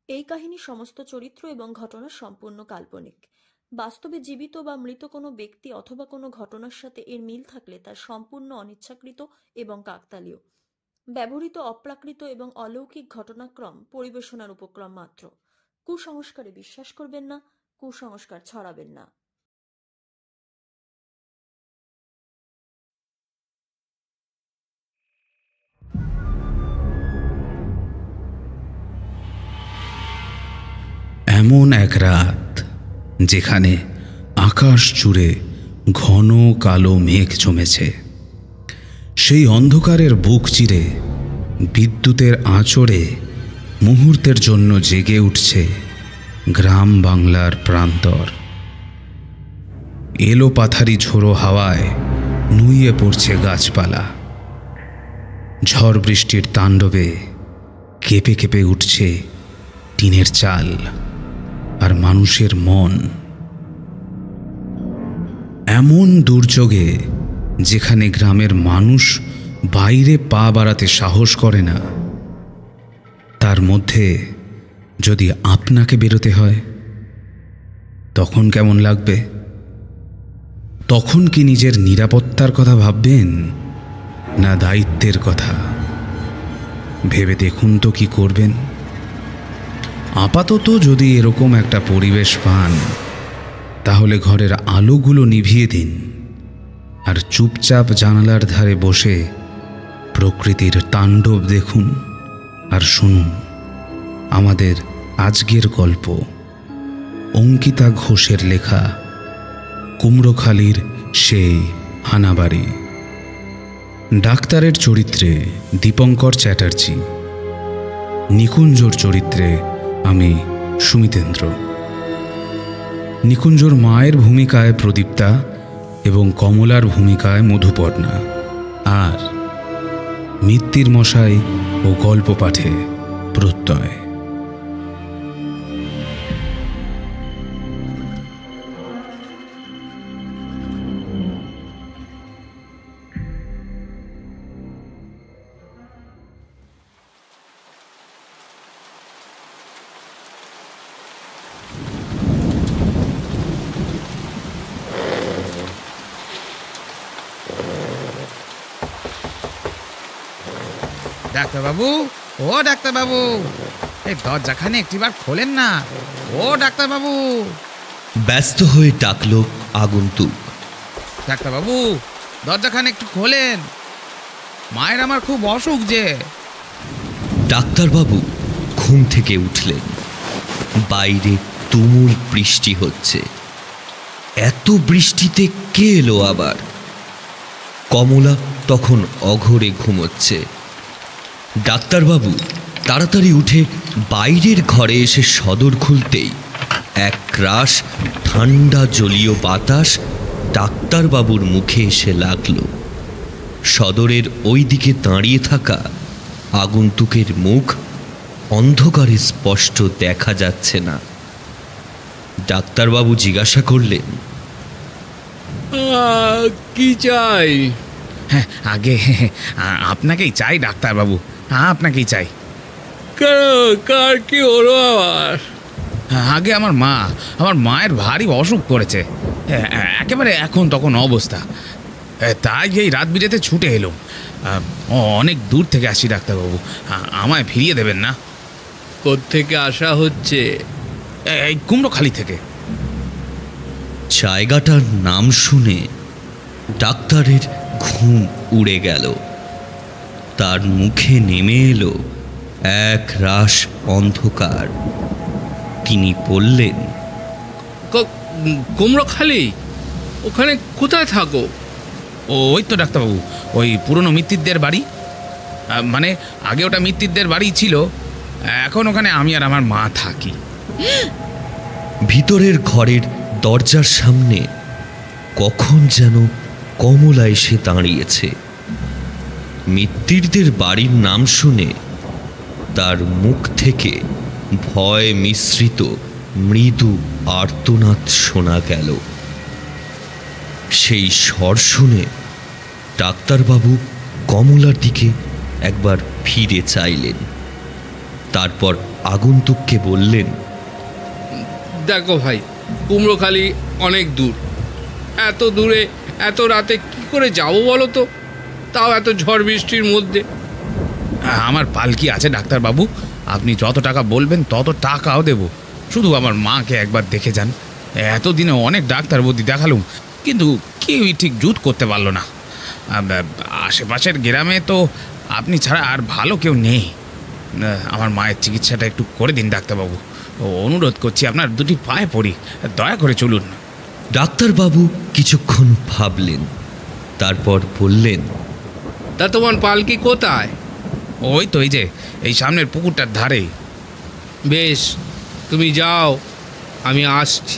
এই কাহিনীর সমস্ত চরিত্র এবং ঘটনা সম্পূর্ণ কাল্পনিক। বাস্তবে জীবিত বা মৃত কোনো ব্যক্তি অথবা কোনো ঘটনার সাথে এর মিল থাকলে তা সম্পূর্ণ অনিচ্ছাকৃত এবং কাকতালীয়। ব্যবহৃত অপ্রাকৃত এবং অলৌকিক ঘটনাক্রম পরিবেশনার উপক্রম মাত্র। কুসংস্কারে বিশ্বাস করবেন না, কুসংস্কার ছড়াবেন না। এমন এক রাত যেখানে আকাশ জুড়ে ঘন কালো মেঘ জমেছে। সেই অন্ধকারের বুক চিরে বিদ্যুতের আঁচড়ে মুহূর্তের জন্য জেগে উঠছে গ্রাম বাংলার প্রান্তর। এলো পাথারি ঝোড়ো হাওয়ায় নুইয়ে পড়ছে গাছপালা। ঝড় বৃষ্টির তাণ্ডবে কেঁপে কেঁপে উঠছে টিনের চাল আর মানুষের মন। এমন দুর্যোগে যেখানে গ্রামের মানুষ বাইরে পা বাড়াতে সাহস করে না, তার মধ্যে যদি আপনাকে বেরোতে হয় তখন কেমন লাগবে? তখন কি নিজের নিরাপত্তার কথা ভাববেন না দায়িত্বের কথা? ভেবে দেখুন তো কি করবেন। আপাতত যদি এরকম একটা পরিবেশ পান, তাহলে ঘরের আলোগুলো নিভিয়ে দিন আর চুপচাপ জানালার ধারে বসে প্রকৃতির তাণ্ডব দেখুন আর শুনুন আমাদের আজকের গল্প, অঙ্কিতা ঘোষের লেখা কুমড়োখালির সেই হানাবাড়ি। ডাক্তারের চরিত্রে দীপঙ্কর চ্যাটার্জি, নিকুঞ্জর চরিত্রে আমি সুমিতেন্দ্র। নিকুঞ্জর মায়ের ভূমিকায় প্রদীপ্তা এবং কমলার ভূমিকায় মধুপর্ণা, আর মিত্তির মশাই ও গল্প পাঠে প্রত্যয়। ডাক্তারবাবু, ও ডাক্তারবাবু, এই দরজাখানে একটিবার খোলেন না। ও ডাক্তারবাবু। ব্যস্ত হয়ে ডাকল আগন্তুক। ডাক্তারবাবু, দরজাখানে একটু খোলেন, মায়ের আমার খুব অসুখ যে। ডাক্তারবাবু ঘুম থেকে উঠলেন। বাইরে তুমুল বৃষ্টি হচ্ছে। এত বৃষ্টিতে কে এলো আবার? কমলা তখন অঘরে ঘুমোচ্ছে। ডাক্তারবাবু তাড়াতাড়ি উঠে বাইরের ঘরে এসে সদর খুলতেই এক রাশ ঠান্ডা জলীয় বাতাস ডাক্তারবাবুর মুখে এসে লাগল। সদরের ওই দিকে দাঁড়িয়ে থাকা আগন্তুকের মুখ অন্ধকারে স্পষ্ট দেখা যাচ্ছে না। ডাক্তারবাবু জিজ্ঞাসা করলেন, কি চাই? হ্যাঁ, আগে আপনাকেই চাই ডাক্তারবাবু, আপনাকেই চাই। কার কি হলো আবার? আগে আমার মায়ের ভারী অসুখ করেছে, একেবারে এখন তখন অবস্থা। তাই এই রাত বিরেতে ছুটে এলো। অনেক দূর থেকে আসি ডাক্তারবাবু, আমায় ফিরিয়ে দেবেন না? কোত্থেকে আসা হচ্ছে? এই কুমড়োখালি থেকে। জায়গাটার নাম শুনে ডাক্তারের ঘুম উড়ে গেল। তার মুখে নেমে এলো এক রাশ অন্ধকার। তিনি বললেন, কুমড়োখালি? ওখানে কোথায় থাকো? ওই তো ডাক্তারবাবু, ওই পুরনো মিত্তিরদের বাড়ি। মানে আগে ওটা মিত্তিরদের বাড়ি ছিল, এখন ওখানে আমি আর আমার মা থাকি। ভিতরের ঘরের দরজার সামনে কখন যেন কমলা এসে দাঁড়িয়েছে। মিত্তিরদের বাড়ির নাম শুনে তার মুখ থেকে ভয় মিশ্রিত মৃদু আর্তনাদ শোনা গেল। সেই স্বর শুনে ডাক্তারবাবু কমলার দিকে একবার ফিরে চাইলেন, তারপর আগন্তুককে বললেন, দেখো ভাই, কুমড়োখালি অনেক দূর। এত দূরে এত রাতে কি করে যাবো বলো তো, তাও এত ঝড় বৃষ্টির মধ্যে। আমার পালকি আছে ডাক্তারবাবু, আপনি যত টাকা বলবেন তত টাকাও দেব। শুধু আমার মাকে একবার দেখে যান। এতদিনে অনেক ডাক্তার বুদ্ধি দেখালুম, কিন্তু কেউই ঠিক জুত করতে পারলো না। আশেপাশের গ্রামে তো আপনি ছাড়া আর ভালো কেউ নেই। আমার মায়ের চিকিৎসাটা একটু করে দিন ডাক্তারবাবু, অনুরোধ করছি, আপনার দুটি পায়ে পড়ি, দয়া করে চলুন। ডাক্তারবাবু কিছুক্ষণ ভাবলেন, তারপর বললেন, তা তোমার পালকি কোথায়? ওই তো এই যে এই সামনের পুকুরটার ধারে। বেশ, তুমি যাও, আমি আসছি।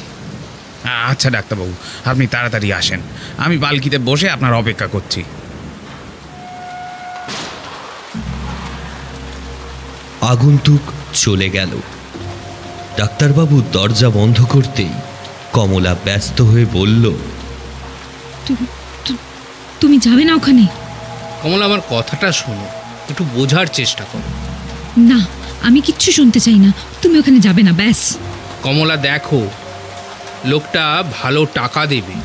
আচ্ছা ডাক্তারবাবু, আপনি তাড়াতাড়ি আসেন, আমি পালকিতে বসে আপনার অপেক্ষা করছি। আগন্তুক চলে গেল। ডাক্তারবাবু দরজা বন্ধ করতেই কমলা ব্যস্ত হয়ে বলল, তুমি যাবে না ওখানে? কমলা, আমার কথাটা শোনো, একটু বোঝার চেষ্টা করো। না, আমি কিচ্ছু শুনতে চাই না। তুমি ওখানে যাবে না, ব্যাস। কমলা দেখো, লোকটা ভালো টাকা দেবে।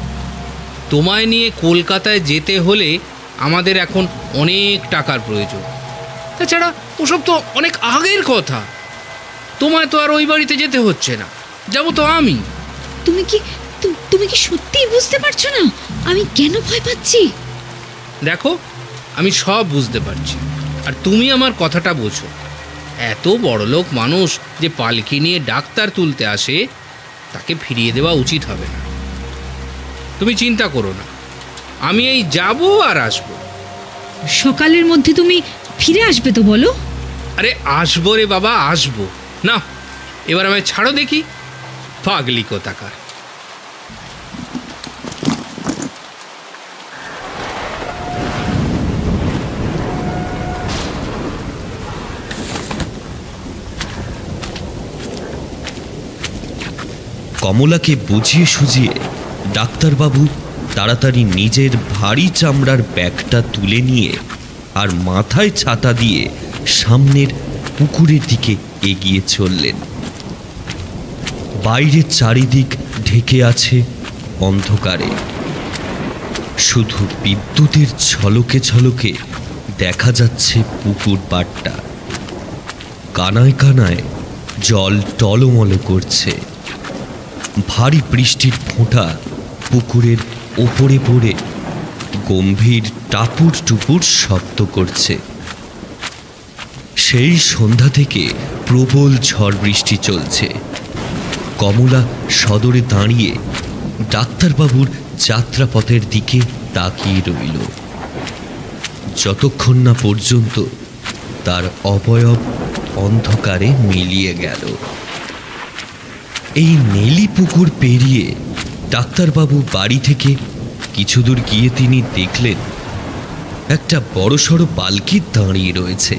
তোমায় নিয়ে কলকাতায় যেতে হলে আমাদের এখন অনেক টাকার প্রয়োজন। তাছাড়া ওসব তো অনেক আগের কথা। তোমায় তো আর ওই বাড়িতে যেতে হচ্ছে না, যাবো তো আমি। তুমি কি সত্যিই বুঝতে পারছো না আমি কেন ভয় পাচ্ছি? দেখো, আমি সব বুঝতে পারছি, আর তুমি আমার কথাটা বোঝো। এত বড়লোক মানুষ যে পালকি নিয়ে ডাক্তার তুলতে আসে, তাকে ফিরিয়ে দেওয়া উচিত হবে না। তুমি চিন্তা করো না, আমি এই যাব আর আসবো। সকালের মধ্যে তুমি ফিরে আসবে তো বলো? আরে আসবো রে বাবা, আসবো না। এবার আমায় ছাড়ো দেখি, পাগলি কোথাকার। কমলাকে বুঝিয়ে সুঝিয়ে ডাক্তারবাবু তাড়াতাড়ি নিজের ভারী চামড়ার ব্যাগটা তুলে নিয়ে আর মাথায় ছাতা দিয়ে সামনের পুকুরের দিকে এগিয়ে চললেন। বাইরের চারিদিক ঢেকে আছে অন্ধকারে। শুধু বিদ্যুতের ঝলকে ঝলকে দেখা যাচ্ছে পুকুর পাড়টা। কানায় কানায় জল টলমল করছে। ভারী বৃষ্টির ফোঁটা পুকুরের ওপরে পড়ে গম্ভীর টাপুর টুপুর শব্দ করছে। সেই সন্ধ্যা থেকে প্রবল ঝড় বৃষ্টি চলছে। কমলা সদরে দাঁড়িয়ে ডাক্তারবাবুর যাত্রাপথের দিকে তাকিয়ে রইল, যতক্ষণ না পর্যন্ত তার অবয়ব অন্ধকারে মিলিয়ে গেল। এই নেলি পুকুর পেরিয়ে ডাক্তারবাবু বাড়ি থেকে কিছু দূর গিয়ে তিনি দেখলেন একটা বড়সড় পালকি দাঁড়িয়ে রয়েছে,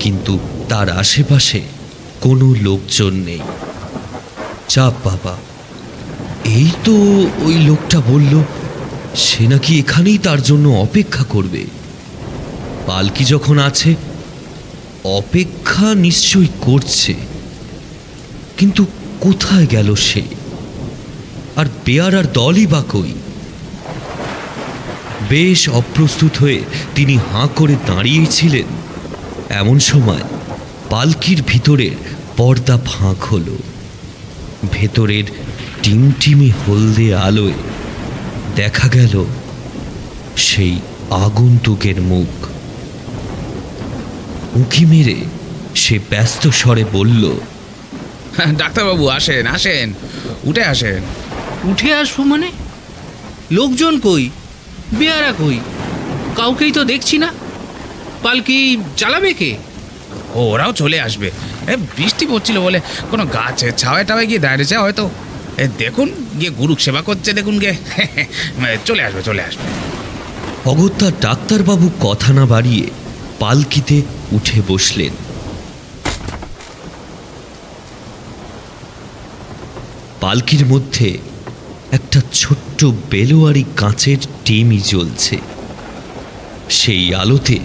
কিন্তু তার আশেপাশে কোনো লোকজন নেই। চাপ বাবা, এই তো ওই লোকটা বলল সে নাকি এখানেই তার জন্য অপেক্ষা করবে। পালকি যখন আছে, অপেক্ষা নিশ্চয়ই করছে, কিন্তু কোথায় গেল সে? আর বেয়ারার দলই বা কই? বেশ অপ্রস্তুত হয়ে তিনি হাঁ করে দাঁড়িয়েছিলেন। এমন সময় পালকির ভিতরের পর্দা ফাঁক হলো। ভেতরের টিমটিমে হলদে আলোয় দেখা গেল সেই আগন্তুকের মুখ। উঁকি মেরে সে ব্যস্ত স্বরে বলল, ডাক্তারবাবু আসেন আসেন, উঠে আসেন। উঠে আসবো মানে? লোকজন কই? বেয়ারা কই? কাউকেই তো দেখছি না। পালকি চালাবে কে? ওরাও চলে আসবে। বৃষ্টি পড়ছিল বলে কোনো গাছের ছাওয়ায় টাওয়ায় গিয়ে দাঁড়িয়েছে হয়তো। দেখুন গিয়ে গুরুক সেবা করছে, দেখুন গে। চলে আসবে চলে আসবে। অগত্যা ডাক্তারবাবু কথা না বাড়িয়ে পালকিতে উঠে বসলেন। পালকির মধ্যে একটা ছোট্ট বেলোয়ারি কাঁচের টেমি জ্বলছে। সেই আলোতে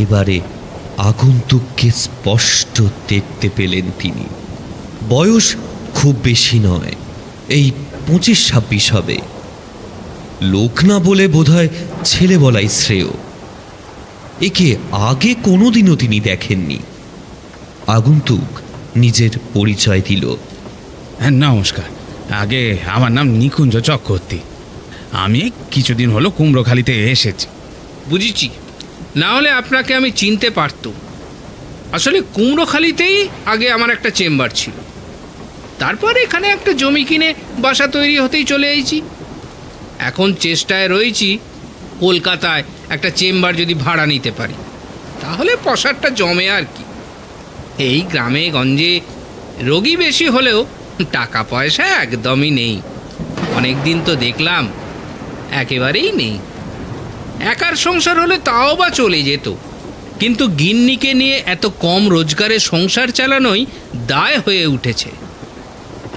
এবারে আগন্তুককে স্পষ্ট দেখতে পেলেন তিনি। বয়স খুব বেশি নয়, এই 25-26 হবে। লোক না বলে বোধহয় ছেলে বলাই শ্রেয়। একে আগে কোনোদিনও তিনি দেখেননি। আগন্তুক নিজের পরিচয় দিল। হ্যাঁ, নমস্কার। আগে আমার নাম নিকুঞ্জ চক্রবর্তী। আমি কিছুদিন হলো কুমড়োখালিতে এসেছি। বুঝেছি, না হলে আপনাকে আমি চিনতে পারতুম। আসলে কুমড়োখালিতেই আগে আমার একটা চেম্বার ছিল, তারপর এখানে একটা জমি কিনে বাসা তৈরি হতেই চলে এসেছি। এখন চেষ্টায় রয়েছি কলকাতায় একটা চেম্বার যদি ভাড়া নিতে পারি, তাহলে পসারটা জমে আর কি। এই গ্রামে গঞ্জে রোগী বেশি হলেও টাকা পয়সা একদমই নেই। অনেক দিন তো দেখলাম একেবারেই নেই। একার সংসার হলে তাও বা চলে যেত, কিন্তু গিন্নিকে নিয়ে এত কম রোজগারে সংসার চালানোই দায় হয়ে উঠেছে।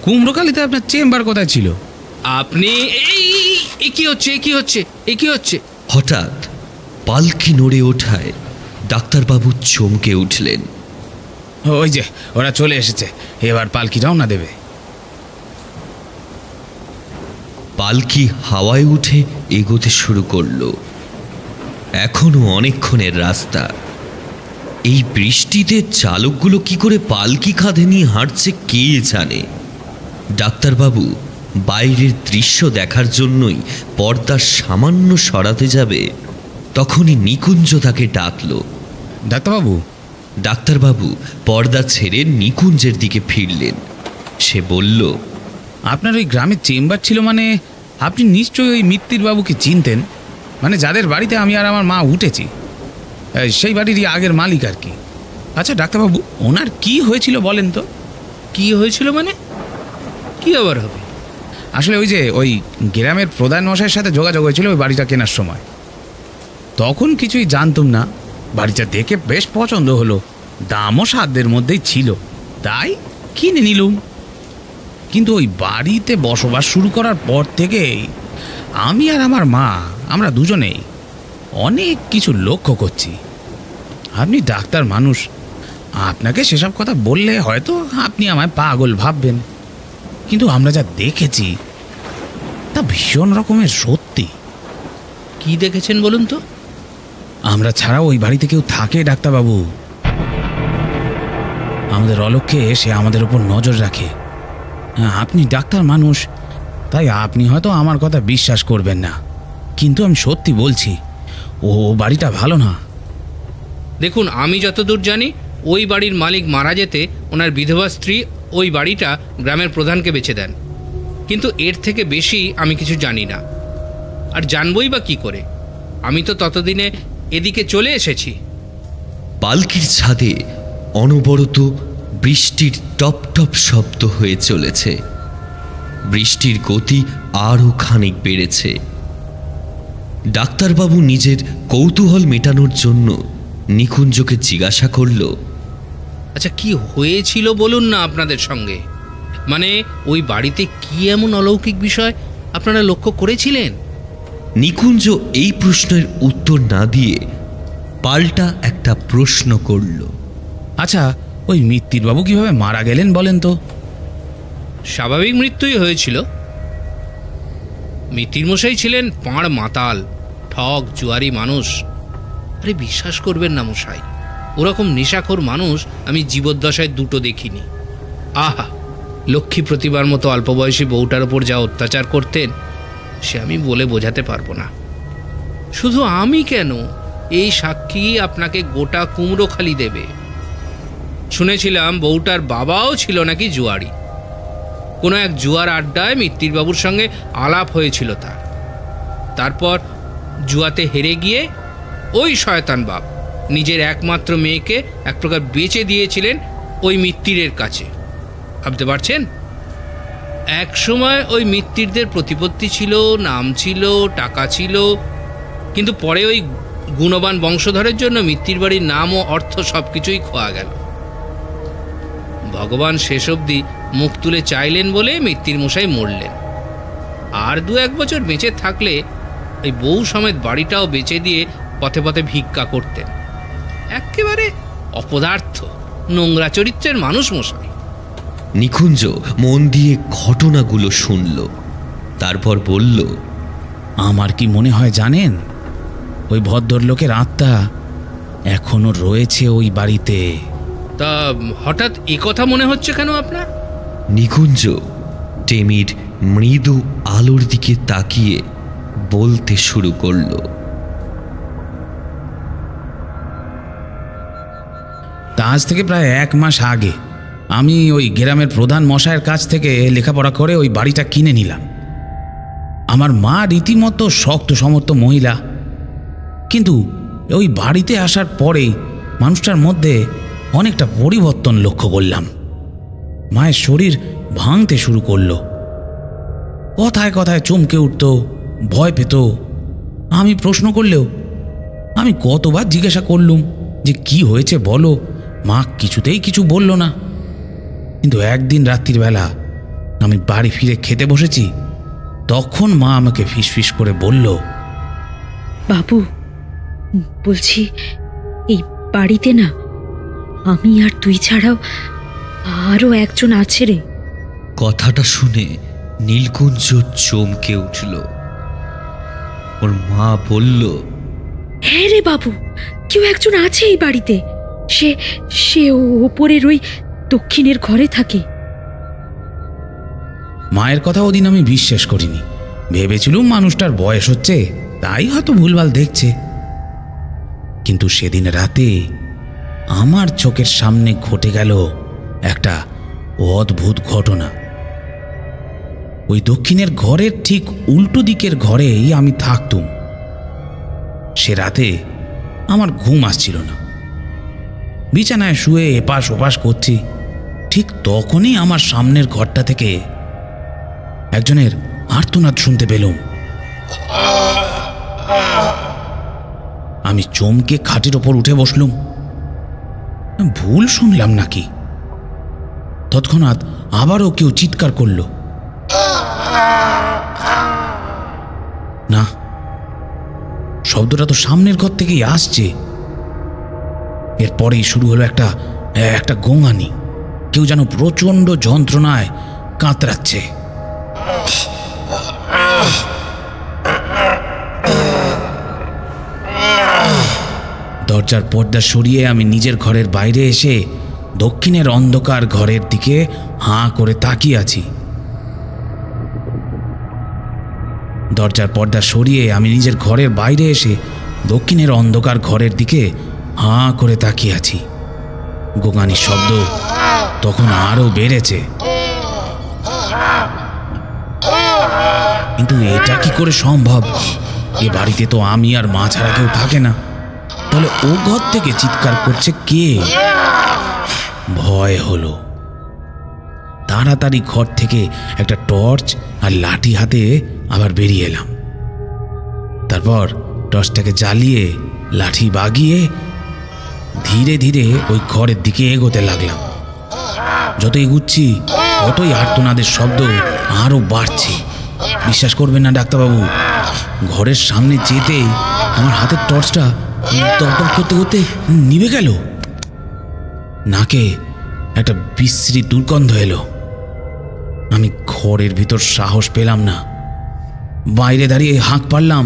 কুমড়োখালিতে আপনার চেম্বার কোথায় ছিল? আপনি এই কি হচ্ছে? হঠাৎ পালকি নড়ে ওঠায় ডাক্তারবাবু চমকে উঠলেন। ওই যে ওরা চলে এসেছে, এবার পালকি রওনা দেবে। পালকি হাওয়ায় উঠে এগোতে শুরু করলো। এখনো অনেকক্ষণের রাস্তা। এই বৃষ্টিতে চালকগুলো কি করে পালকি কাঁধে নিয়ে হাঁটছে কে জানে। ডাক্তারবাবু বাইরের দৃশ্য দেখার জন্যই পর্দা সামান্য সরাতে যাবে, তখনই নিকুঞ্জ তাকে ডাকল। ডাক্তারবাবু। ডাক্তারবাবু পর্দা ছেড়ে নিকুঞ্জের দিকে ফিরলেন। সে বলল, আপনার ওই গ্রামের চেম্বার ছিল মানে আপনি নিশ্চয়ই ওই মিত্তির বাবুকে চিনতেন, মানে যাদের বাড়িতে আমি আর আমার মা উঠেছি, সেই বাড়িরই আগের মালিক আর কি। আচ্ছা ডাক্তারবাবু, ওনার কি হয়েছিল বলেন তো? কি হয়েছিল মানে? কি আবার হবে? আসলে ওই গ্রামের প্রধান মশাইয়ের সাথে যোগাযোগ হয়েছিল ওই বাড়িটা কেনার সময়। তখন কিছুই জানতাম না, বাড়িটা দেখে বেশ পছন্দ হলো, দামও সাধ্যের মধ্যেই ছিল, তাই কিনে নিলুম। কিন্তু ওই বাড়িতে বসবাস শুরু করার পর থেকেই আমি আর আমার মা, আমরা দুজনেই অনেক কিছু লক্ষ্য করছি। আপনি ডাক্তার মানুষ, আপনাকে সেসব কথা বললে হয়তো আপনি আমায় পাগল ভাববেন, কিন্তু আমরা যা দেখেছি তা ভীষণ রকমের সত্যি। কি দেখেছেন বলুন তো? আমরা ছাড়া ওই বাড়িতে কেউ থাকে ডাক্তারবাবু। আমাদের অলক্ষ্যে এসে আমাদের উপর নজর রাখে। আপনি ডাক্তার মানুষ, তাই আপনি হয়তো আমার কথা বিশ্বাস করবেন না, কিন্তু আমি সত্যি বলছি, ও বাড়িটা ভালো না। দেখুন, আমি যতদূর জানি ওই বাড়ির মালিক মারা যেতে ওনার বিধবা স্ত্রী ওই বাড়িটা গ্রামের প্রধানকে বেচে দেন, কিন্তু এর থেকে বেশি আমি কিছু জানি না। আর জানবই বা কি করে? আমি তো ততদিনে এদিকে চলে এসেছি। পালকির ছাদে অনবরত বৃষ্টির টপ টপ শব্দ হয়ে চলেছে। বৃষ্টির গতি আরও খানিক বেড়েছে। ডাক্তারবাবু নিজের কৌতূহল মেটানোর জন্য নিকুঞ্জকে জিজ্ঞাসা করল, আচ্ছা, কি হয়েছিল বলুন না আপনাদের সঙ্গে? মানে ওই বাড়িতে কি এমন অলৌকিক বিষয় আপনারা লক্ষ্য করেছিলেন? নিকুঞ্জ এই প্রশ্নের উত্তর না দিয়ে পাল্টা একটা প্রশ্ন করল। আচ্ছা, ওই মিত্তির বাবু কিভাবে মারা গেলেন বলেন তো? স্বাভাবিক মৃত্যুই হয়েছিল। মিত্তির মশাই ছিলেন পাঁড় মাতাল, ঠক জুয়ারি মানুষ। আরে বিশ্বাস করবেন না মশাই, ওরকম নেশাখোর মানুষ আমি জীবদ্দশায় দুটো দেখিনি। আহা, লক্ষ্মী প্রতিবার মতো অল্প বয়সী বউটার ওপর যা অত্যাচার করতেন সে আমি বলে বোঝাতে পারবো না। শুধু আমি কেন, এই সাক্ষী আপনাকে গোটা কুমড়োখালি দেবে। শুনেছিলাম বউটার বাবাও ছিল নাকি জুয়ারি। কোনো এক জুয়ার আড্ডায় মিত্তির বাবুর সঙ্গে আলাপ হয়েছিল তার। তারপর জুয়াতে হেরে গিয়ে ওই শয়তান বাপ নিজের একমাত্র মেয়েকে এক প্রকার বেচে দিয়েছিলেন ওই মিত্তিরের কাছে। ভাবতে পারছেন? এক সময় ওই মিত্তিরদের প্রতিপত্তি ছিল, নাম ছিল, টাকা ছিল, কিন্তু পরে ওই গুণবান বংশধরের জন্য মিত্তির বাড়ির নাম ও অর্থ সবকিছুই খোয়া গেল। ভগবান শেষ অবধি মুখ তুলে চাইলেন বলে মিত্তির মশাই মরলেন। আর 2-1 বছর বেঁচে থাকলে এই বউ সমেত বাড়িটাও বেচে দিয়ে পথে পথে ভিক্ষা করতেন। একেবারে অপদার্থ, নোংরা চরিত্রের মানুষ মশাই। নিকুঞ্জ মন দিয়ে ঘটনাগুলো শুনল, তারপর বলল, আমার কি মনে হয় জানেন, ওই ভদ্রলোকের আত্মা এখনো রয়েছে ওই বাড়িতে। তা হঠাৎ এ কথা মনে হচ্ছে কেন আপনার? নিকুঞ্জ টেমির মৃদু আলোর দিকে তাকিয়ে বলতে শুরু করলো, তা আজ থেকে প্রায় 1 মাস আগে আমি ওই গ্রামের প্রধান মশাইয়ের কাছ থেকে লেখাপড়া করে ওই বাড়িটা কিনে নিলাম। আমার মা রীতিমতো শক্ত সমর্থ মহিলা, কিন্তু ওই বাড়িতে আসার পরেই মানুষটার মধ্যে অনেকটা পরিবর্তন লক্ষ্য করলাম। মায়ের শরীর ভাঙতে শুরু করলো, কথায় কথায় চমকে উঠত, ভয় পেত। আমি প্রশ্ন করলেও, আমি কতবার জিজ্ঞাসা করলুম যে কি হয়েছে বলো, মা কিছুতেই কিছু বলল না। কিন্তু একদিন রাত্রির বেলা আমি বাড়ি ফিরে খেতে বসেছি, তখন মা আমাকে ফিসফিস করে বলল, বাবু, বলছি এই বাড়িতে না আমি আর তুই ছাড়াও আরো একজন আছে রে। কথাটা শুনে নীলকুঞ্জ চমকে উঠল। ওর মা বলল, হ্যাঁ রে বাবু, কেউ একজন আছে এই বাড়িতে। সে সে ওপরের ওই দক্ষিণের ঘরে থাকে। মায়ের কথা ওদিন আমি বিশ্বাস করিনি, ভেবেছিলুম মানুষটার বয়স হচ্ছে, তাই হয়তো ভুলভাল দেখছে। কিন্তু সেদিন রাতে আমার চোখের সামনে ঘটে গেল একটা অদ্ভুত ঘটনা। ওই দক্ষিণের ঘরের ঠিক উল্টো দিকের ঘরেই আমি থাকতুম। সে রাতে আমার ঘুম আসছিল না, বিছানায় শুয়ে এপাশ ওপাশ করছি। ঠিক তখনই আমার সামনের ঘরটা থেকে একজনের আর্তনাদ শুনতে পেলুম। আমি চমকে খাটের ওপর উঠে বসলুম, ভুল শুনলাম নাকি। তৎক্ষণাৎ আবারও কেউ চিৎকার করল। না, শব্দটা তো সামনের ঘর থেকেই আসছে। এরপরেই শুরু হলো একটা গোঙানি। কেউ যেন প্রচণ্ড যন্ত্রণায় কাতরাচ্ছে। দরজার পর্দা সরিয়ে আমি নিজের ঘরের বাইরে এসে দক্ষিণের অন্ধকার ঘরের দিকে হাঁ করে তাকিয়ে আছি। দরজার পর্দা সরিয়ে আমি নিজের ঘরের বাইরে এসে দক্ষিণের অন্ধকার ঘরের দিকে হাঁ করে তাকিয়ে আছি। গোঙানির শব্দ তখন আরো বেড়েছে। কিন্তু এটা কি করে সম্ভব? এ বাড়িতে তো আমি আর মা ছাড়া কেউ থাকে না, তাহলে ও ঘর থেকে চিৎকার করছে কে? ভয় হলো। তাড়াতাড়ি ঘর থেকে একটা টর্চ আর লাঠি হাতে আবার বেরিয়ে এলাম। তারপর টর্চটাকে জ্বালিয়ে লাঠি বাগিয়ে ধীরে ধীরে ওই ঘরের দিকে এগোতে লাগলাম। যত এগুচ্ছি ততই আর্তনাদের শব্দ আরো বাড়ছে। বিশ্বাস করবেন না ডাক্তারবাবু, ঘরের সামনে যেতেই আমার হাতের টর্চটা দপদপ করতে করতে নিভে গেল। নাকে একটা বিশ্রী দুর্গন্ধ এলো। আমি ঘরের ভিতর সাহস পেলাম না, বাইরে দাঁড়িয়ে হাঁক পারলাম,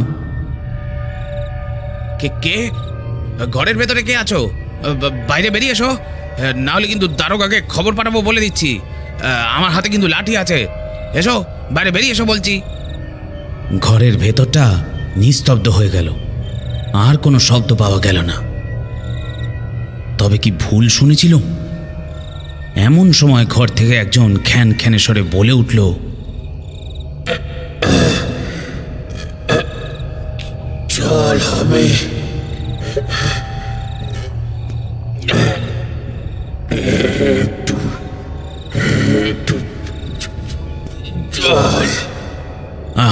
কে ঘরের ভেতরে কে আছো? বাইরে বেরিয়ে এসো, নাহলে কিন্তু দারোগাকে খবর পাঠাবো বলে দিচ্ছি। আমার হাতে কিন্তু লাঠি আছে, এসো বাইরে বেরিয়ে এসো বলছি। ঘরের ভেতরটা নিস্তব্ধ হয়ে গেল, আর কোনো শব্দ পাওয়া গেল না। তবে কি ভুল শুনেছিল? এমন সময় ঘর থেকে একজন খ্যান খ্যানে স্বরে বলে উঠল, জল হবে।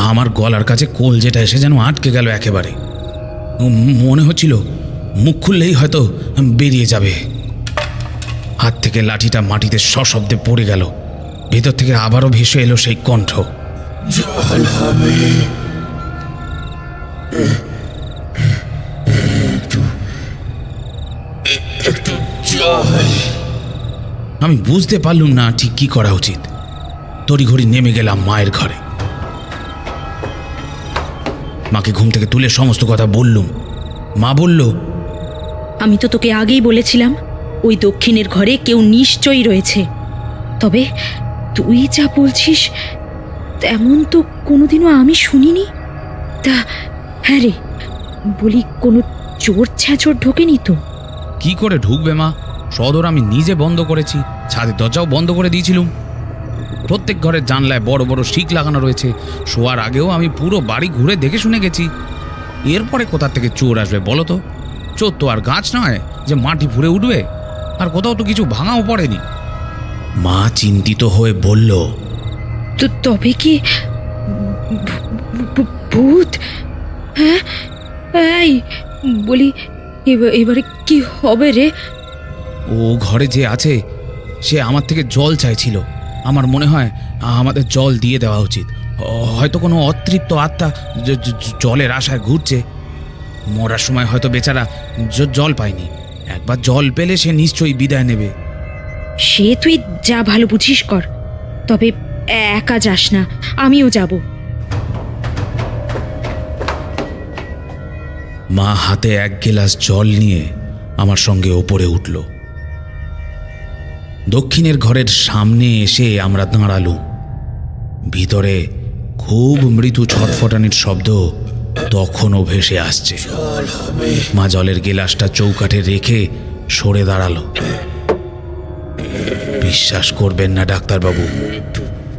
আমার গলার কাছে কোল যেটা এসে যেন আটকে গেল একেবারে। মনে হচ্ছিল মুখ খুললেই হয়তো বেরিয়ে যাবে। হাত থেকে লাঠিটা মাটিতে সশব্দে পড়ে গেল। ভেতর থেকে আবারও ভেসে এলো সেই কণ্ঠ, জল হবে। একটু জল। আমি বুঝতে পারলুম না ঠিক কি করা উচিত। তড়িঘড়ি নেমে গেলাম মায়ের ঘরে। মাকে ঘুম থেকে তুলে সমস্ত কথা বললুম। মা বলল, আমি তো তোকে আগেই বলেছিলাম ওই দক্ষিণের ঘরে কেউ নিশ্চয়ই রয়েছে। তবে তুই যা বলছিস তেমন তো কোনোদিনও আমি শুনিনি। তা হ্যাঁ রে, বলি কোনো চোর ছ্যাঁচোর ঢোকেনি তো? কি করে ঢুকবে মা? সদর আমি নিজে বন্ধ করেছি, ছাদের দরজাও বন্ধ করে দিয়েছিলুম। প্রত্যেক ঘরের জানলায় বড় বড় শিক লাগানো রয়েছে। শোয়ার আগেও আমি পুরো বাড়ি ঘুরে দেখে শুনে গেছি। এরপরে কোথা থেকে চোর আসবে বলো তো? চোর তো আর গাছ নয় যে মাটি ফুঁড়ে উঠবে। আর কোথাও তো কিছু ভাঙাও পড়েনি। মা চিন্তিত হয়ে বলল, তো তবে কি ভূত? হ্যাঁ, এই বলি এবারে কি হবে রে? ও ঘরে যে আছে সে আমার থেকে জল চাইছিল। আমার মনে হয় আমাদের জল দিয়ে দেওয়া উচিত। হয়তো কোনো অতৃপ্ত আত্মা জলের আশায় ঘুরছে। মরার সময় হয়তো বেচারা জল পায়নি। একবার জল পেলে সে নিশ্চয়ই বিদায় নেবে। সে তুই যা ভালো বুঝিস কর, তবে একা যাস না, আমিও যাব। মা হাতে এক গ্লাস জল নিয়ে আমার সঙ্গে ওপরে উঠল। দক্ষিণের ঘরের সামনে এসে আমরা দাঁড়ালুম। ভিতরে খুব মৃদু ছটফটানির শব্দ তখনও ভেসে আসছে। মা জলের গেলাসটা চৌকাঠে রেখে সরে দাঁড়ালো। বিশ্বাস করবেন না ডাক্তারবাবু,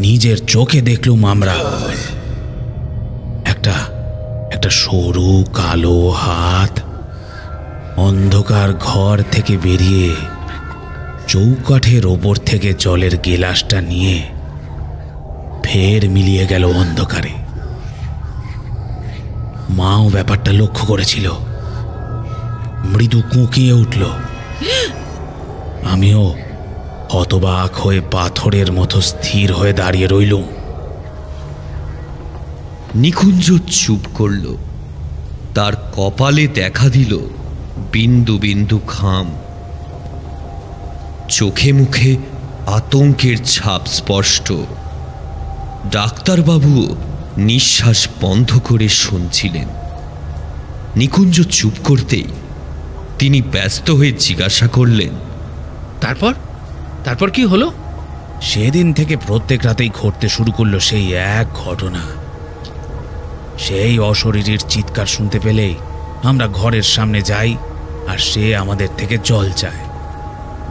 নিজের চোখে দেখলুম আমরা একটা সরু কালো হাত অন্ধকার ঘর থেকে বেরিয়ে চৌকাঠের ওপর থেকে জলের গেলাসটা নিয়ে ফের মিলিয়ে গেল অন্ধকারে। মাও ব্যাপারটা লক্ষ্য করেছিল। মৃদু কুঁকিয়ে উঠল। আমিও হতবাক হয়ে পাথরের মতো স্থির হয়ে দাঁড়িয়ে রইলুম। নিকুঞ্জ চুপ করল। তার কপালে দেখা দিল বিন্দু বিন্দু ঘাম। চোখে মুখে আতঙ্কের ছাপ স্পষ্ট। ডাক্তারবাবু নিঃশ্বাস বন্ধ করে শুনছিলেন। নিকুঞ্জ চুপ করতেই তিনি ব্যস্ত হয়ে জিজ্ঞাসা করলেন, তারপর কি হলো? সেদিন থেকে প্রত্যেক রাতেই ঘটতে শুরু করলো সেই এক ঘটনা। সেই অশরীরীর চিৎকার শুনতে পেলেই আমরা ঘরের সামনে যাই আর সে আমাদের থেকে জল চায়।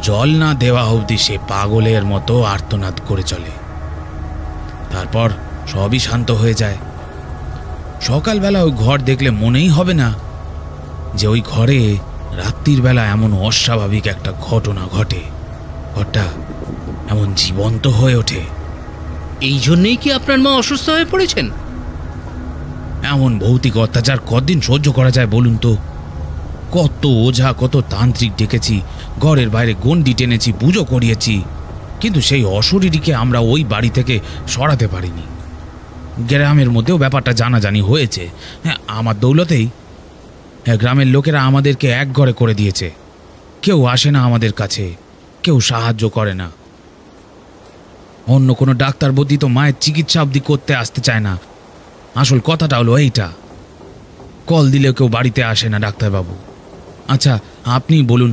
জল না দেওয়া অবধি সে পাগলের মতো আর্তনাদ করে চলে। তারপর সবই শান্ত হয়ে যায়। সকালবেলা ওই ঘর দেখলে মনেই হবে না যে ওই ঘরে রাত্রির বেলা এমন অস্বাভাবিক একটা ঘটনা ঘটে। ঘরটা এমন জীবন্ত হয়ে ওঠে। এই জন্যেই কি আপনার মা অসুস্থ হয়ে পড়েছেন? এমন ভৌতিক অত্যাচার কতদিন সহ্য করা যায় বলুন তো? কত ওঝা কত তান্ত্রিক ডেকেছি, ঘরের বাইরে গণ্ডি টেনেছি, পুজো করিয়েছি, কিন্তু সেই অশরীরীকে আমরা ওই বাড়ি থেকে সরাতে পারিনি। গ্রামের মধ্যেও ব্যাপারটা জানাজানি হয়েছে। হ্যাঁ, আমার দৌলতেই গ্রামের লোকেরা আমাদেরকে এক ঘরে করে দিয়েছে। কেউ আসে না আমাদের কাছে, কেউ সাহায্য করে না। অন্য কোনো ডাক্তার বদ্যি তো মায়ের চিকিৎসা অবধি করতে আসতে চায় না। আসল কথাটা হলো এইটা, কল দিলেও কেউ বাড়িতে আসে না ডাক্তারবাবু। আচ্ছা আপনি বলুন,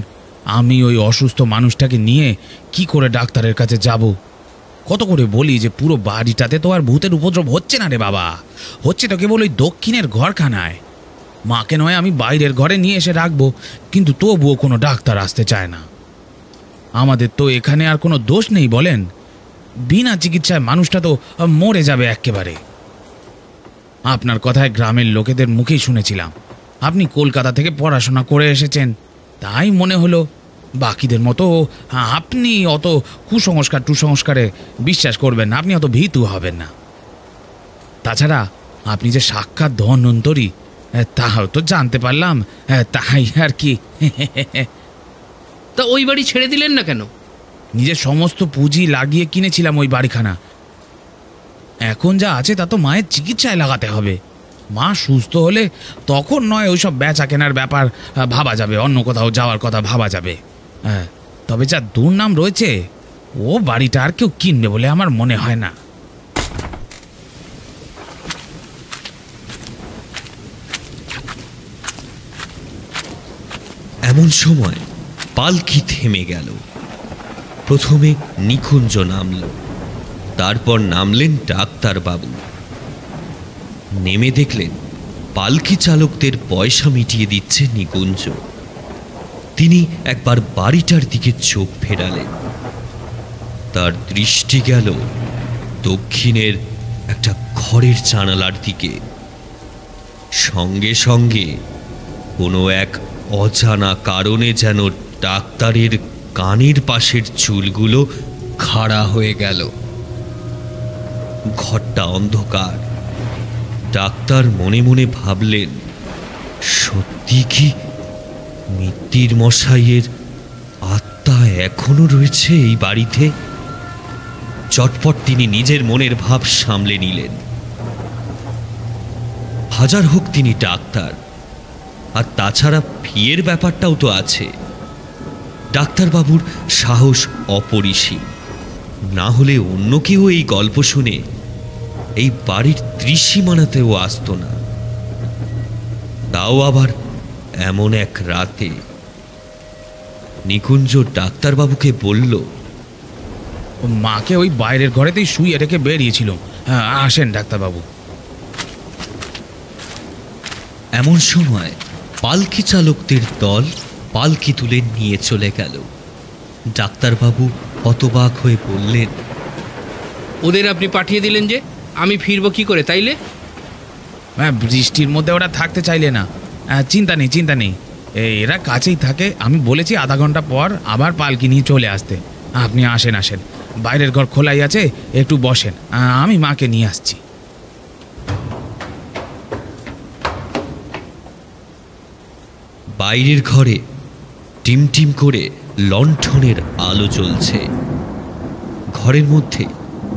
আমি ওই অসুস্থ মানুষটাকে নিয়ে কি করে ডাক্তারের কাছে যাব? কত করে বলি যে পুরো বাড়িটাতে তো আর ভূতের উপদ্রব হচ্ছে না রে বাবা, হচ্ছে তো কেবল ওই দক্ষিণের ঘরখানায়। মাকে নয় আমি বাইরের ঘরে নিয়ে এসে রাখবো, কিন্তু তবুও কোনো ডাক্তার আসতে চায় না। আমাদের তো এখানে আর কোনো দোষ নেই বলেন? বিনা চিকিৎসায় মানুষটা তো মরে যাবে একেবারে। আপনার কথায় গ্রামের লোকেদের মুখেই শুনেছিলাম আপনি কলকাতা থেকে পড়াশোনা করে এসেছেন, তাই মনে হলো বাকিদের মতো আপনি অত কুসংস্কারে বিশ্বাস করবেন না, আপনি অত ভীতু হবেন না। তাছাড়া আপনি যে সাক্ষাৎ ধন্বন্তরী তাও তো জানতে পারলাম, তাই আর কি। তা ওই বাড়ি ছেড়ে দিলেন না কেন? নিজের সমস্ত পুঁজি লাগিয়ে কিনেছিলাম ওই বাড়িখানা। এখন যা আছে তা তো মায়ের চিকিৎসায় লাগাতে হবে। মা সুস্থ হলে তখন নয় ওইসব বেচা কেনার ব্যাপার ভাবা যাবে, অন্য কোথাও যাওয়ার কথা ভাবা যাবে। তবে যা দুর্নাম রয়েছে, ও বাড়িটা আর কেউ কিনবে বলে আমার মনে হয় না। এমন সময় পালকি থেমে গেল। প্রথমে নিকুঞ্জ নামল, তারপর নামলেন ডাক্তারবাবু। নেমে দেখলেন পালকি চালকদের পয়সা মিটিয়ে দিচ্ছে নিকুঞ্জ। তিনি একবার বাড়িটার দিকে চোখ ফেরালেন। তার দৃষ্টি গেল দক্ষিণের একটা ঘরের জানালার দিকে। সঙ্গে সঙ্গে কোনো এক অজানা কারণে যেন ডাক্তারের কানের পাশের চুলগুলো খাড়া হয়ে গেল। ঘরটা অন্ধকার। ডাক্তার মনে মনে ভাবলেন, সত্যি কি মিত্তির মশাইয়ের আত্মা এখনো রয়েছে এই বাড়িতে? চটপট তিনি নিজের মনের ভাব সামলে নিলেন। হাজার হোক তিনি ডাক্তার, আর তাছাড়া ফিয়ের ব্যাপারটাও তো আছে। ডাক্তারবাবুর সাহস অপরিসীম, না হলে অন্য কেউ এই গল্প শুনে এই বাড়ির ত্রিসীমানাতেও আসত না, তাও আবার এমন এক রাতে। নিকুঞ্জ ডাক্তারবাবুকে বলল, মাকে ওই বাইরের ঘরেতেই শুয়ে রেখে বেরিয়েছিল। আসেন ডাক্তারবাবু। এমন সময় পালকি চালকদের দল পালকি তুলে নিয়ে চলে গেল। ডাক্তারবাবু হতবাক হয়ে বললেন, ওদের আপনি পাঠিয়ে দিলেন যে, আমি ফিরবো কি করে তাইলে? বৃষ্টির মধ্যে ওরা থাকতে চাইলে না। চিন্তা নেই, চিন্তা নেই, এরা কাছেই থাকে। আমি বলেছি আধা ঘন্টা পর আবার পালকি নিয়ে চলে আসতে। আপনি আসেন আসেন, বাইরের ঘর খোলাই আছে, একটু বসেন, আমি মাকে নিয়ে আসছি। বাইরের ঘরে টিমটিম করে লণ্ঠনের আলো জ্বলছে। ঘরের মধ্যে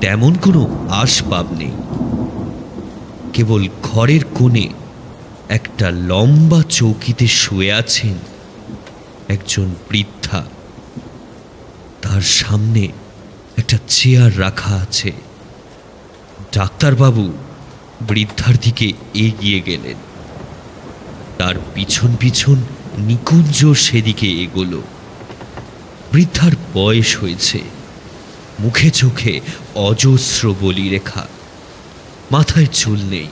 তেমন কোনো আসবাব নেই। কেবল ঘরের কোণে একটা লম্বা চৌকিতে শুয়ে আছেন একজন বৃদ্ধা। তার সামনে একটা চেয়ার রাখা আছে। ডাক্তারবাবু বৃদ্ধার দিকে এগিয়ে গেলেন। তার পিছন পিছন নিকুঞ্জ সেদিকে এগোলো। বৃদ্ধার বয়স হয়েছে, মুখে চোখে অজস্র বলি রেখা, মাথায় চুল নেই,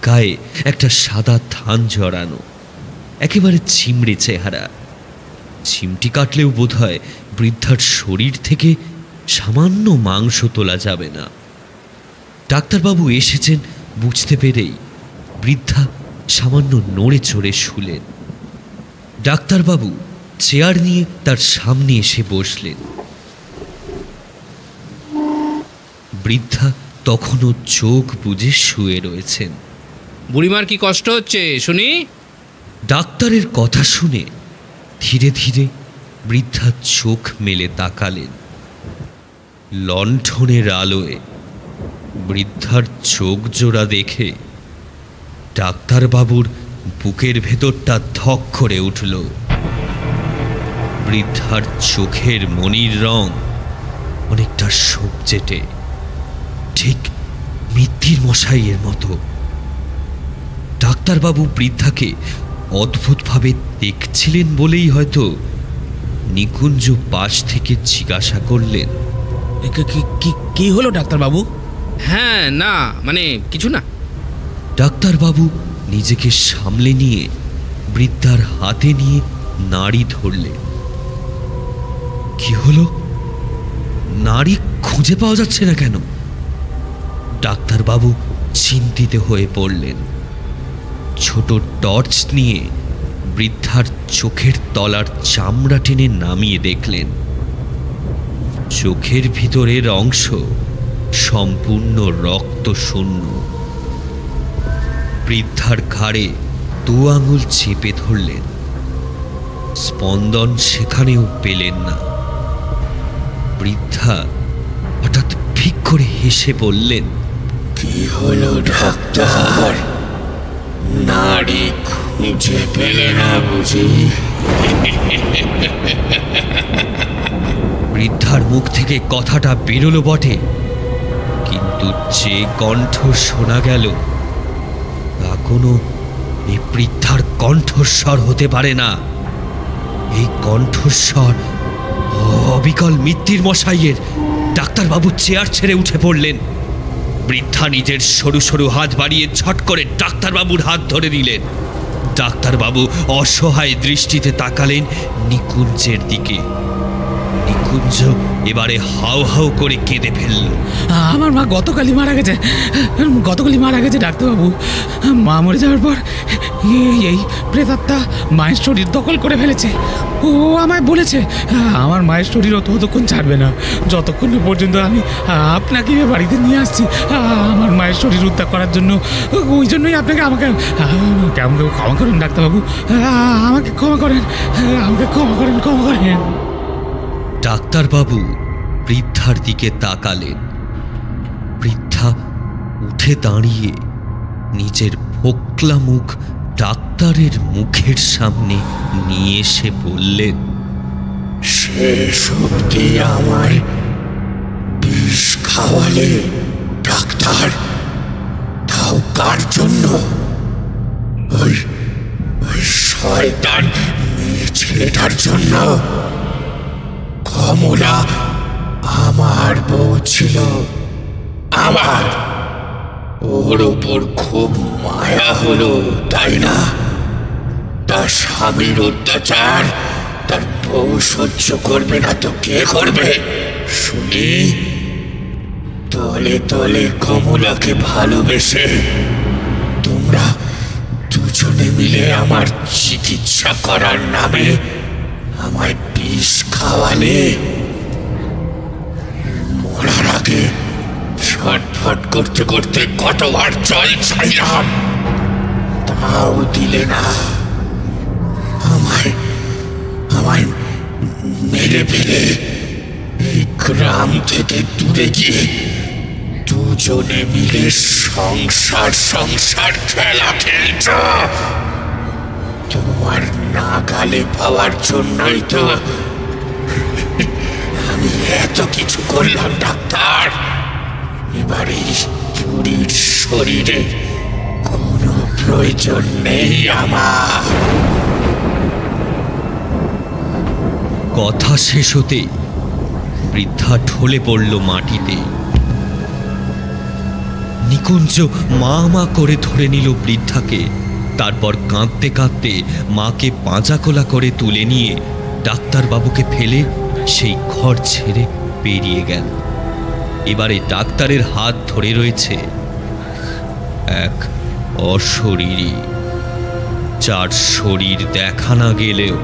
গায়ে একটা সাদা থান জড়ানো, একেবারে ছিমড়ে চেহারা। চিমটি কাটলেও বোধহয় বৃদ্ধার শরীর থেকে সামান্য মাংস তোলা যাবে না। ডাক্তারবাবু এসেছেন বুঝতে পেরেই বৃদ্ধা সামান্য নড়ে চড়ে শুলেন। ডাক্তারবাবু চেয়ার নিয়ে তার সামনে এসে বসলেন। বৃদ্ধা তখনও চোখ বুজে শুয়ে রয়েছেন। বুড়িমার কি কষ্ট হচ্ছে শুনি? ডাক্তারের কথা শুনে ধীরে ধীরে বৃদ্ধা চোখ মেলে তাকালেন। লণ্ঠনের আলোয় বৃদ্ধার চোখ জোড়া দেখে ডাক্তারবাবুর বুকের ভেতরটা ধক করে উঠল। বৃদ্ধার চোখের মণির রং অনেকটা সবজেটে, ঠিক মিত্তির মশাইয়ের মতো। ডাক্তারবাবু বৃদ্ধাকে অদ্ভুতভাবে দেখছিলেন বলেই হয়তো নিকুঞ্জ পাশ থেকে জিজ্ঞাসা করলেন, কি হলো ডাক্তারবাবু? হ্যাঁ, না মানে কিছু না। ডাক্তারবাবু নিজেকে সামলে নিয়ে বৃদ্ধার হাতে নিয়ে নাড়ি ধরলেন। কি হলো? নাড়ি খুঁজে পাওয়া যাচ্ছে না কেন? ডাক্তারবাবু চিন্তিত হয়ে পড়লেন। ছোট টর্চ নিয়ে বৃদ্ধার চোখের তলার চামড়া টেনে নামিয়ে দেখলেন চোখের ভিতরের অংশ সম্পূর্ণ রক্ত শূন্য। বৃদ্ধার ঘাড়ে 2 আঙুল চেপে ধরলেন, স্পন্দন সেখানেও পেলেন না। বৃদ্ধা হঠাৎ ফিক করে হেসে বললেন, কি হলো ডাক্তার? নাড়ি খুঁজে পেলে না বুঝি? বৃদ্ধার মুখ থেকে কথাটা বেরোলো বটে, কিন্তু যে কণ্ঠ শোনা গেল তা কোনো এই বৃদ্ধার কণ্ঠস্বর হতে পারে না। এই কণ্ঠস্বর অবিকল মিত্তির মশাইয়ের। ডাক্তারবাবু চেয়ার ছেড়ে উঠে পড়লেন। বৃদ্ধা নিজের সরু সরু হাত বাড়িয়ে ছট করে ডাক্তারবাবুর হাত ধরে নিলেন। ডাক্তারবাবু অসহায় দৃষ্টিতে তাকালেন নিকুঞ্জের দিকে। নিকুঞ্জ এবারে হাউ হাউ করে কেঁদে ফেলল। আমার মা গতকালই মারা গেছে ডাক্তারবাবু। মা মরে যাওয়ার পর এই প্রেতাত্মা মায়ের শরীর দখল করে ফেলেছে। ও আমায় বলেছে আমার মায়ের শরীর ততক্ষণ ছাড়বে না যতক্ষণ না পর্যন্ত আমি আপনাকে বাড়িতে নিয়ে আসছি আমার মায়ের শরীর উদ্ধার করার জন্য। ওই জন্যই আমাকে ক্ষমা করেন ডাক্তারবাবু, আমাকে ক্ষমা করেন। ডাক্তারবাবু বৃদ্ধার দিকে তাকালেন। বৃদ্ধা উঠে দাঁড়িয়ে নিজের ফোকলা মুখ ডাক্তারের মুখের সামনে নিয়ে এসে বললেন, শেষ অবধি আমায় বিষ খাওয়ালে ডাক্তার, তাও কার জন্য? ওই শয়তান মেয়ে ছেলেটার জন্য। কমলা আমার বউ ছিল, আমার ওর উপর খুব মায়া হলো, তাই না? তার স্বামীর অত্যাচার তার বউ সহ্য করবে না তো কে করবে শুনি? তলে তলে কমলাকে ভালোবেসে তোমরা দুজনে মিলে আমার চিকিৎসা করার নামে আমায় বিষ খাওয়ালে। মরার আগে ছটফট করতে করতে কতবার জল চাইলাম, তাও দিলে না। আমায় মেরে ফেলে এই গ্রাম থেকে দূরে গিয়ে দুজনে মিলে সংসার খেলা খেলছ। তোমার নাগালে পাওয়ার জন্যই তো আমি এত কিছু করলাম ডাক্তার। এবারে বুড়ির শরীরে কোনো প্রয়োজন নেই আমার। কথা শেষ হতে বৃদ্ধা ঢলে পড়ল মাটিতে। নিকুঞ্জ মা মা করে ধরে নিল বৃদ্ধাকে। তারপর কাঁদতে কাঁদতে মাকে পাঁজাকোলা করে তুলে নিয়ে ডাক্তারবাবুকে ফেলে সেই ঘর ছেড়ে বেরিয়ে গেল। এবারে ডাক্তারের হাত ধরে রয়েছে এক অশরীরী, যার শরীর দেখা না গেলেও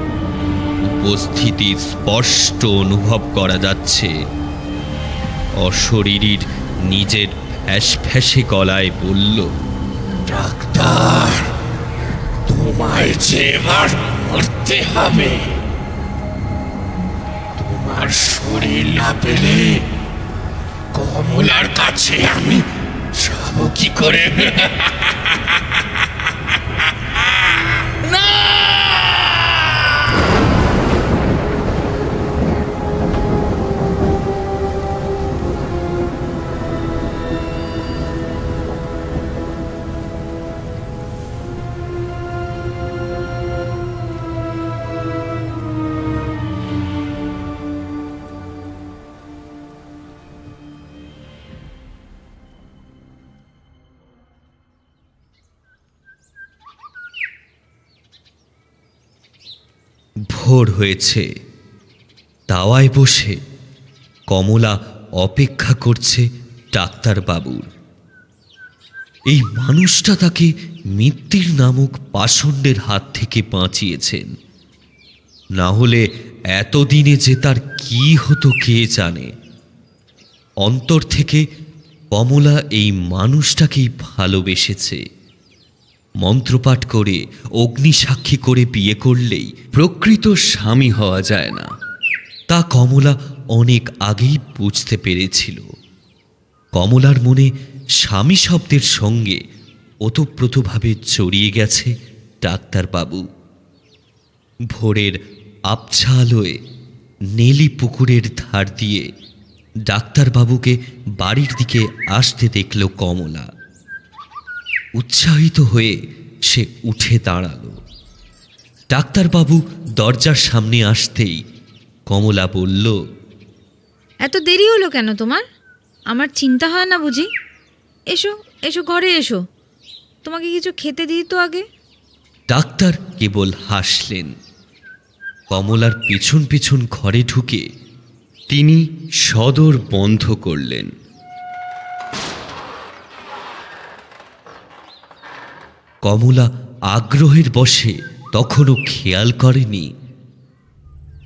উপস্থিতি স্পষ্ট অনুভব করা যাচ্ছে। অশরীরীর নিজের ফ্যাঁসে গলায় বলল, ডাক্তার, তোমায় যে এবার মরতে হবে। তোমার শরীর না পেলে কমলার কাছে আমি যাব কি করে? ভোর হয়েছে। দাওয়ায় বসে কমলা অপেক্ষা করছে ডাক্তারবাবুর। এই মানুষটা তাকে মিত্তির নামক পাষণ্ডের হাত থেকে বাঁচিয়েছেন, না হলে এতদিনে যে তার কি হতো কে জানে। অন্তর থেকে কমলা এই মানুষটাকেই ভালোবেসেছে। মন্ত্রপাঠ করে অগ্নিসাক্ষী করে বিয়ে করলেই প্রকৃত স্বামী হওয়া যায় না, তা কমলা অনেক আগেই বুঝতে পেরেছিল। কমলার মনে স্বামী শব্দের সঙ্গে ওতপ্রোতভাবে জড়িয়ে গেছে ডাক্তারবাবু। ভোরের আবছা আলোয় নেলি পুকুরের ধার দিয়ে ডাক্তারবাবুকে বাড়ির দিকে আসতে দেখল কমলা। উৎসাহিত হয়ে সে উঠে দাঁড়ালো। ডাক্তারবাবু দরজার সামনে আসতেই কমলা বলল, এত দেরি হলো কেন তোমার? আমার চিন্তা হয় না বুঝি? এসো এসো, ঘরে এসো, তোমাকে কিছু খেতে দিই তো আগে। ডাক্তার কেবল হাসলেন। কমলার পিছন পিছন ঘরে ঢুকে তিনি সদর বন্ধ করলেন। কমলা আগ্রহের বশে তখনও খেয়াল করেনি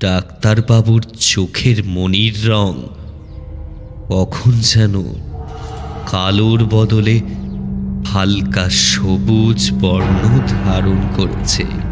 ডাক্তারবাবুর চোখের মণির রং কখন যেন কালোর বদলে হালকা সবুজ বর্ণ ধারণ করেছে।